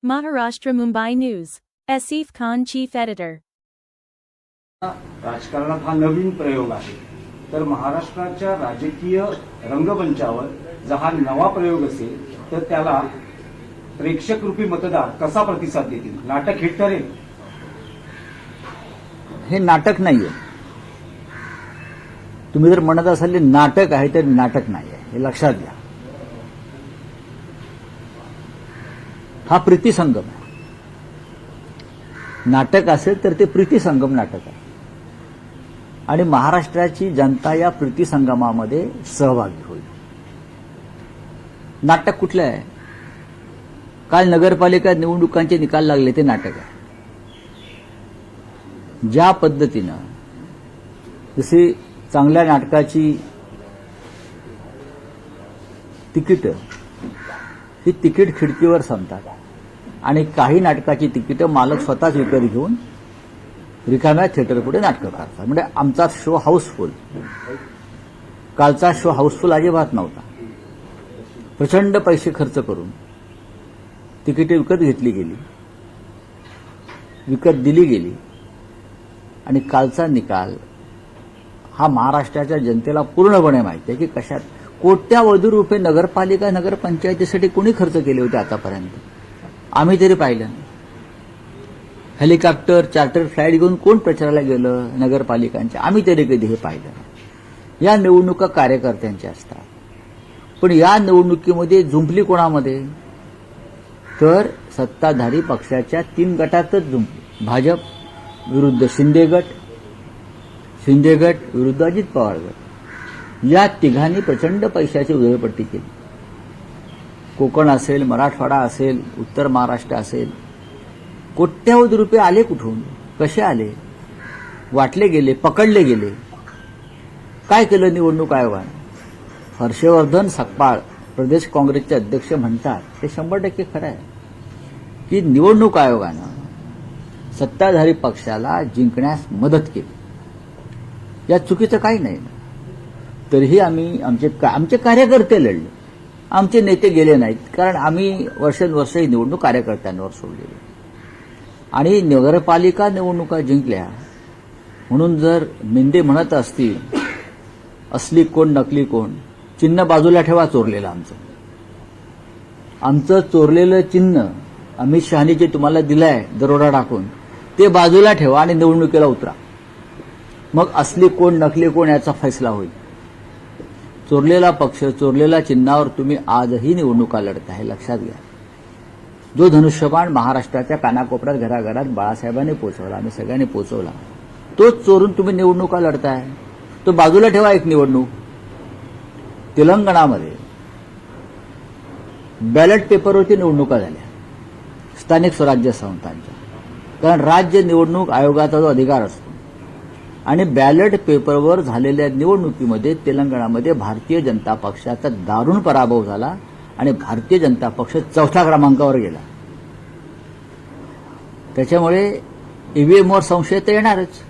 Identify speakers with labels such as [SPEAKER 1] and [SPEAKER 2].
[SPEAKER 1] Maharashtra Mumbai News. Asif Khan, Chief Editor.
[SPEAKER 2] राजकारणात हा नवीन प्रयोग आहे. तर महाराष्ट्राच्या राजकीय रंगमंचावर जर हा नवा प्रयोग असेल तर त्याला प्रेक्षक रूपी मतदार कसा प्रतिसाद देतील? नाटक हिट ठरेल?
[SPEAKER 3] हे नाटक नाहीये. तुम्ही जर म्हणत असाल हे नाटक आहे तर नाटक नाहीये, हे लक्षात घ्या. हा प्रीतिसंगम आहे. नाटक असेल तर ते प्रीतिसंगम नाटक आहे आणि महाराष्ट्राची जनता या प्रीतिसंगमामध्ये सहभागी होईल. नाटक कुठलं आहे? काल नगरपालिका निवडणुकांचे निकाल लागले ते नाटक आहे. ज्या पद्धतीनं जशी चांगल्या नाटकाची तिकीटं ही तिकीट खिडकीवर संपतात आणि काही नाटकाची तिकीटं मालक स्वतःच विकत घेऊन रिकाम्या थिएटरपुढे नाटकं करतात. म्हणजे आमचा शो हाऊसफुल. कालचा शो हाऊसफुल अजिबात नव्हता. प्रचंड पैसे खर्च करून तिकीटे विकत घेतली गेली, विकत दिली गेली आणि कालचा निकाल हा महाराष्ट्राच्या जनतेला पूर्णपणे माहिती आहे की कशात कोट्यावधी रुपये नगरपालिका नगरपंचायतीसाठी कोणी खर्च केले होते आतापर्यंत. आम्ही तरी पाहिलं नाही. हेलिकॉप्टर चार्टर फ्लाईट घेऊन कोण प्रचाराला गेलं नगरपालिकांच्या? आम्ही तरी कधी हे पाहिलं नाही. या निवडणुका कार्यकर्त्यांच्या असतात, पण या निवडणुकीमध्ये झुंपली कोणामध्ये? तर सत्ताधारी पक्षाच्या 3 गटातच झुंपली. भाजप विरुद्ध शिंदे गट, शिंदे गट विरुद्ध अजित पवार गट. या तिघांनी प्रचंड पैशाची उधळपट्टी केली. कोकण असेल, मराठवाडा असेल, उत्तर महाराष्ट्र असेल, कोट्यावधी रुपये आले कुठून? कसे आले? वाटले गेले, पकडले गेले. काय केलं निवडणूक आयोगानं? हर्षवर्धन सकपाळ प्रदेश काँग्रेसचे अध्यक्ष म्हणतात ते 100% खरं आहे की निवडणूक आयोगानं सत्ताधारी पक्षाला जिंकण्यास मदत केली. यात चुकीचं काही नाही. तरीही आम्ही आमचे कार्यकर्ते लढले, आमचे नेते गेले नाहीत, कारण आम्ही वर्षानुवर्ष ही निवडणूक कार्यकर्त्यांवर सोडलेली आणि नगरपालिका निवडणुका जिंकल्या म्हणून जर मेंढे म्हणत असतील असली कोण नकली कोण, चिन्ह बाजूला ठेवा चोरलेलं आमचं चोरलेलं चिन्ह अमित शहानी जे तुम्हाला दिलंय दरोडा टाकून ते बाजूला ठेवा आणि निवडणुकीला उतरा. मग असली कोण नकली कोण याचा फैसला होईल. चोरलेला पक्ष, चोरलेल्या चिन्हावर तुम्ही आजही निवडणुका लढता, हे लक्षात घ्या. जो धनुष्यबाण महाराष्ट्राच्या कानाकोपऱ्यात घराघरात बाळासाहेबांनी पोचवला, आम्ही सगळ्यांनी पोचवला, तोच चोरून तुम्ही निवडणुका लढताय. तो बाजूला ठेवा. एक निवडणूक तेलंगणामध्ये बॅलेट पेपरवरती निवडणुका झाल्या स्थानिक स्वराज्य संस्थांच्या, कारण राज्य निवडणूक आयोगाचा जो अधिकार असतो आणि बॅलेट पेपरवर झालेल्या निवडणुकीमध्ये तेलंगणामध्ये भारतीय जनता पक्षाचा दारुण पराभव झाला आणि भारतीय जनता पक्ष 4थ्या क्रमांकावर गेला. त्याच्यामुळे ईव्हीएमवर संशय तर येणारच.